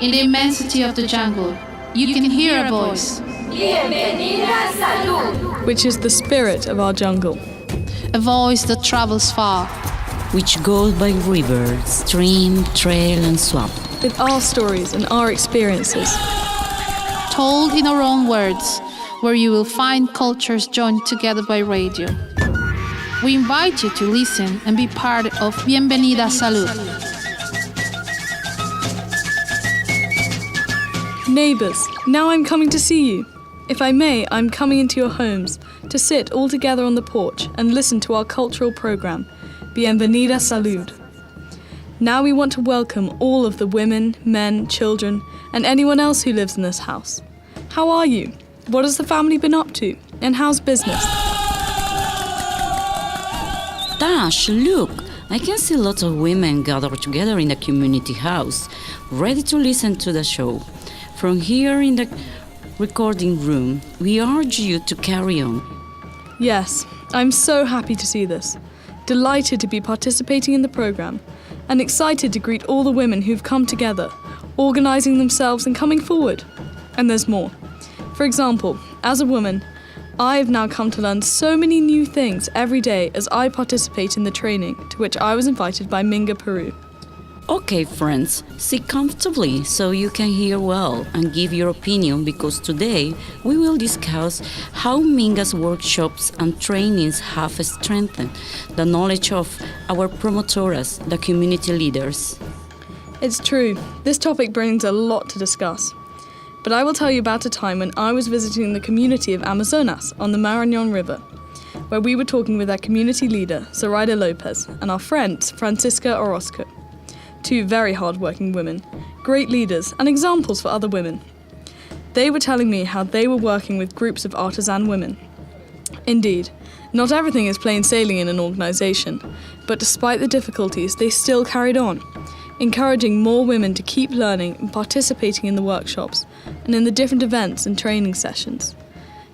in the immensity of the jungle, you can hear a voice. Bienvenida Salud, which is the spirit of our jungle. A voice that travels far, which goes by river, stream, trail and swamp. With our stories and our experiences. Told in our own words, where you will find cultures joined together by radio. We invite you to listen and be part of Bienvenida Salud. Neighbours, now I'm coming to see you. If I may, I'm coming into your homes to sit all together on the porch and listen to our cultural programme, Bienvenida Salud. Now we want to welcome all of the women, men, children, and anyone else who lives in this house. How are you? What has the family been up to? And how's business? Tash, look! I can see lots of women gathered together in the community house, ready to listen to the show. From here in the recording room, we urge you to carry on. Yes, I'm so happy to see this. Delighted to be participating in the programme and excited to greet all the women who've come together, organising themselves and coming forward. And there's more. For example, as a woman, I've now come to learn so many new things every day as I participate in the training to which I was invited by Minga, Peru. Okay, friends, sit comfortably so you can hear well and give your opinion, because today we will discuss how Minga's workshops and trainings have strengthened the knowledge of our promotoras, the community leaders. It's true, this topic brings a lot to discuss. But I will tell you about a time when I was visiting the community of Amazonas on the Marañón River, where we were talking with our community leader, Zoraida Lopez, and our friends, Francisca Orozco. Two very hard-working women, great leaders and examples for other women. They were telling me how they were working with groups of artisan women. Indeed, not everything is plain sailing in an organisation, but despite the difficulties, they still carried on, encouraging more women to keep learning and participating in the workshops and in the different events and training sessions.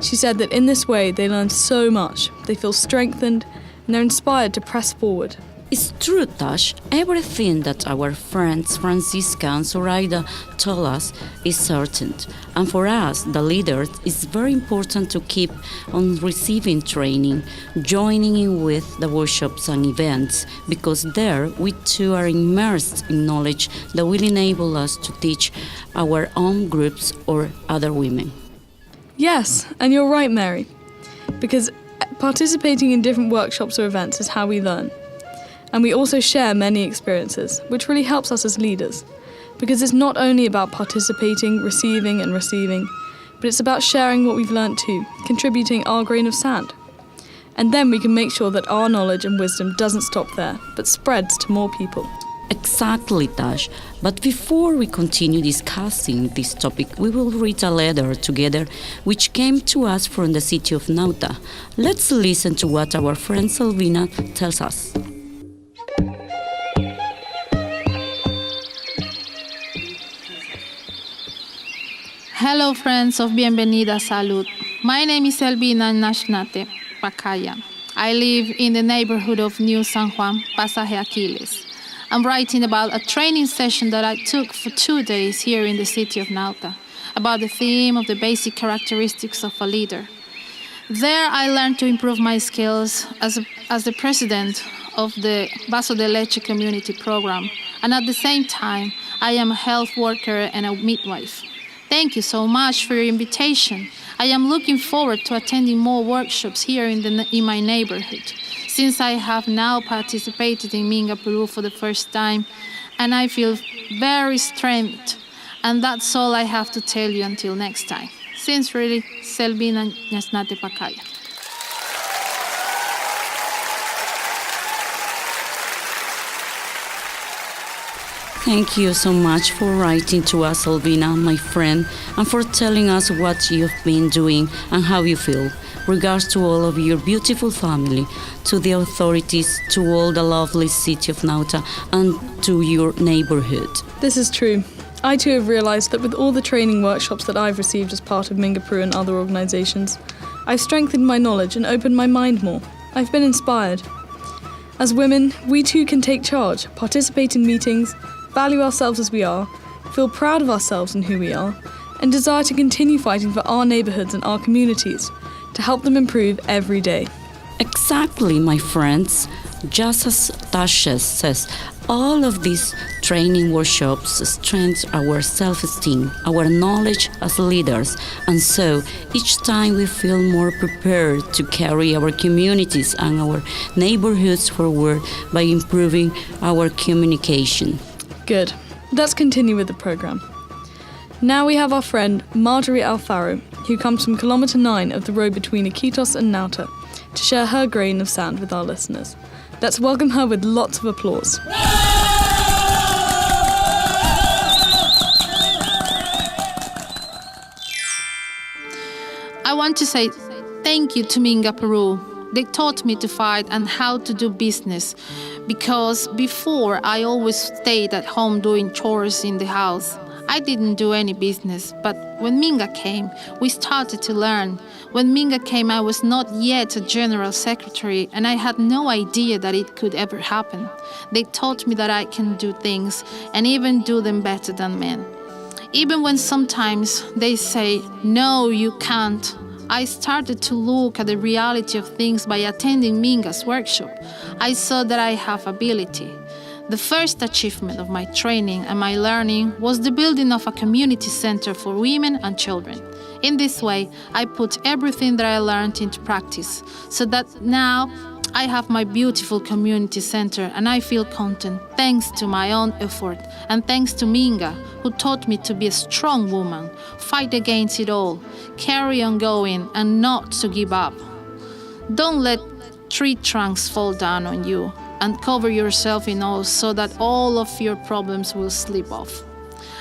She said that in this way they learn so much, they feel strengthened, and they're inspired to press forward. It's true, Tash. Everything that our friends Francisca and Zoraida told us is certain. And for us, the leaders, it's very important to keep on receiving training, joining in with the workshops and events, because there we too are immersed in knowledge that will enable us to teach our own groups or other women. Yes, and you're right, Mary, because participating in different workshops or events is how we learn. And we also share many experiences, which really helps us as leaders, because it's not only about participating, receiving, but it's about sharing what we've learnt too, contributing our grain of sand. And then we can make sure that our knowledge and wisdom doesn't stop there, but spreads to more people. Exactly, Tash. But before we continue discussing this topic, we will read a letter together which came to us from the city of Nauta. Let's listen to what our friend Silvina tells us. Hello friends of Bienvenida Salud. My name is Elvina Nashnate Pacaya. I live in the neighborhood of New San Juan, Pasaje Aquiles. I'm writing about a training session that I took for 2 days here in the city of Nauta, about the theme of the basic characteristics of a leader. There I learned to improve my skills as the president of the Vaso de Leche community program, and at the same time I am a health worker and a midwife. Thank you so much for your invitation. I am looking forward to attending more workshops here in my neighborhood, since I have now participated in Minga, Peru for the first time, and I feel very strengthened. And that's all I have to tell you until next time. Sincerely, Selvina Ñasnate Pacaya. Thank you so much for writing to us, Albina, my friend, and for telling us what you've been doing and how you feel. Regards to all of your beautiful family, to the authorities, to all the lovely city of Nauta, and to your neighborhood. This is true. I too have realised that with all the training workshops that I've received as part of Minga Peru and other organisations, I've strengthened my knowledge and opened my mind more. I've been inspired. As women, we too can take charge, participate in meetings, value ourselves as we are, feel proud of ourselves and who we are, and desire to continue fighting for our neighbourhoods and our communities to help them improve every day. Exactly, my friends. Just as Tasha says, all of these training workshops strengthen our self-esteem, our knowledge as leaders, and so each time we feel more prepared to carry our communities and our neighborhoods forward by improving our communication. Good. Let's continue with the programme. Now we have our friend Marjorie Alfaro, who comes from kilometre 9 of the road between Iquitos and Nauta, to share her grain of sand with our listeners. Let's welcome her with lots of applause. I want to say thank you to Minga, Peru. They taught me to fight and how to do business, because before I always stayed at home doing chores in the house. I didn't do any business, but when Minga came, we started to learn. When Minga came, I was not yet a general secretary, and I had no idea that it could ever happen. They taught me that I can do things, and even do them better than men. Even when sometimes they say, no, you can't, I started to look at the reality of things by attending Minga's workshop. I saw that I have ability. The first achievement of my training and my learning was the building of a community center for women and children. In this way, I put everything that I learned into practice, so that now I have my beautiful community center and I feel content thanks to my own effort and thanks to Minga, who taught me to be a strong woman, fight against it all, carry on going and not to give up. Don't let tree trunks fall down on you, and cover yourself in oil so that all of your problems will slip off.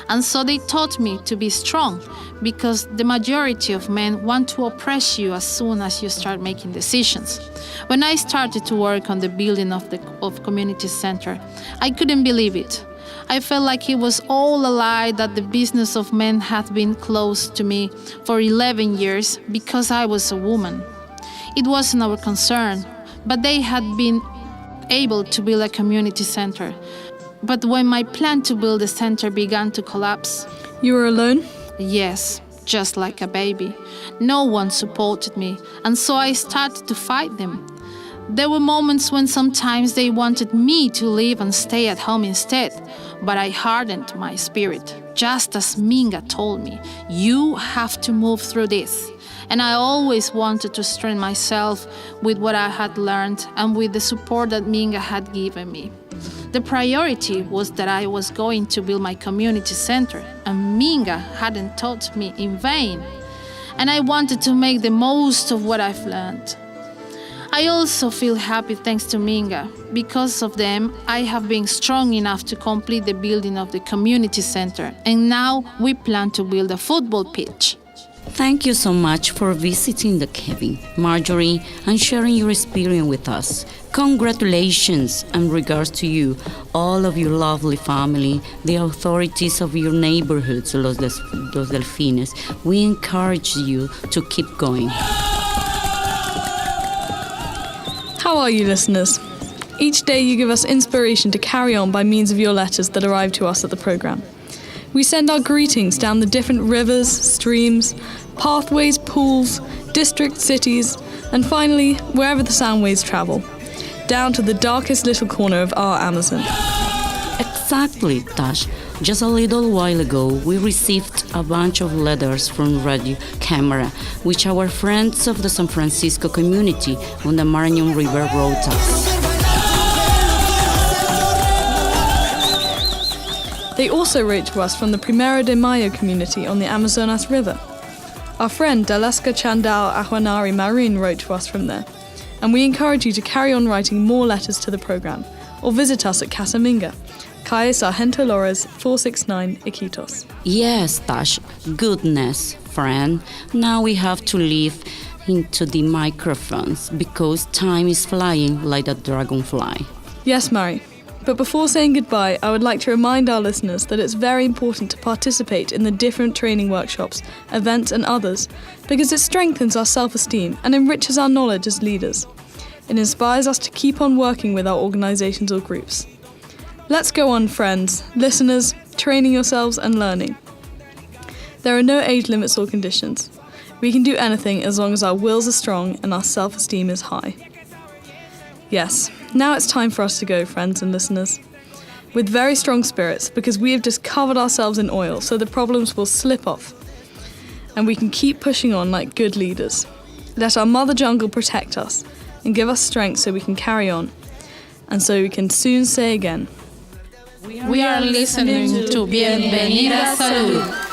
And so they taught me to be strong, because the majority of men want to oppress you as soon as you start making decisions. When I started to work on the building of community center, I couldn't believe it. I felt like it was all a lie, that the business of men had been closed to me for 11 years because I was a woman. It wasn't our concern, but they had been able to build a community center. But when my plan to build the center began to collapse... You were alone? Yes, just like a baby. No one supported me, and so I started to fight them. There were moments when sometimes they wanted me to leave and stay at home instead, but I hardened my spirit, just as Minga told me, you have to move through this. And I always wanted to strengthen myself with what I had learned and with the support that Minga had given me. The priority was that I was going to build my community center, and Minga hadn't taught me in vain. And I wanted to make the most of what I've learned. I also feel happy thanks to Minga. Because of them, I have been strong enough to complete the building of the community center, and now we plan to build a football pitch. Thank you so much for visiting the cabin, Marjorie, and sharing your experience with us. Congratulations and regards to you, all of your lovely family, the authorities of your neighborhoods, Los Delfines. We encourage you to keep going. How are you, listeners? Each day you give us inspiration to carry on by means of your letters that arrive to us at the programme. We send our greetings down the different rivers, streams, pathways, pools, districts, cities, and finally, wherever the sound waves travel, down to the darkest little corner of our Amazon. Exactly, Tash. Just a little while ago, we received a bunch of letters from Radio Camera, which our friends of the San Francisco community on the Marañón River wrote us. They also wrote to us from the Primero de Mayo community on the Amazonas River. Our friend Daleska Chandal Ahuanari Marin wrote to us from there, and we encourage you to carry on writing more letters to the programme, or visit us at Casa Minga, Calle Sargento Lores 469, Iquitos. Yes, Tash, goodness, friend. Now we have to leave into the microphones because time is flying like a dragonfly. Yes, Mari. But before saying goodbye, I would like to remind our listeners that it's very important to participate in the different training workshops, events and others, because it strengthens our self-esteem and enriches our knowledge as leaders. It inspires us to keep on working with our organisations or groups. Let's go on, friends, listeners, training yourselves and learning. There are no age limits or conditions. We can do anything as long as our wills are strong and our self-esteem is high. Yes, now it's time for us to go, friends and listeners. With very strong spirits, because we have just covered ourselves in oil so the problems will slip off. And we can keep pushing on like good leaders. Let our mother jungle protect us and give us strength so we can carry on. And so we can soon say again, We are listening to Bienvenida Salud.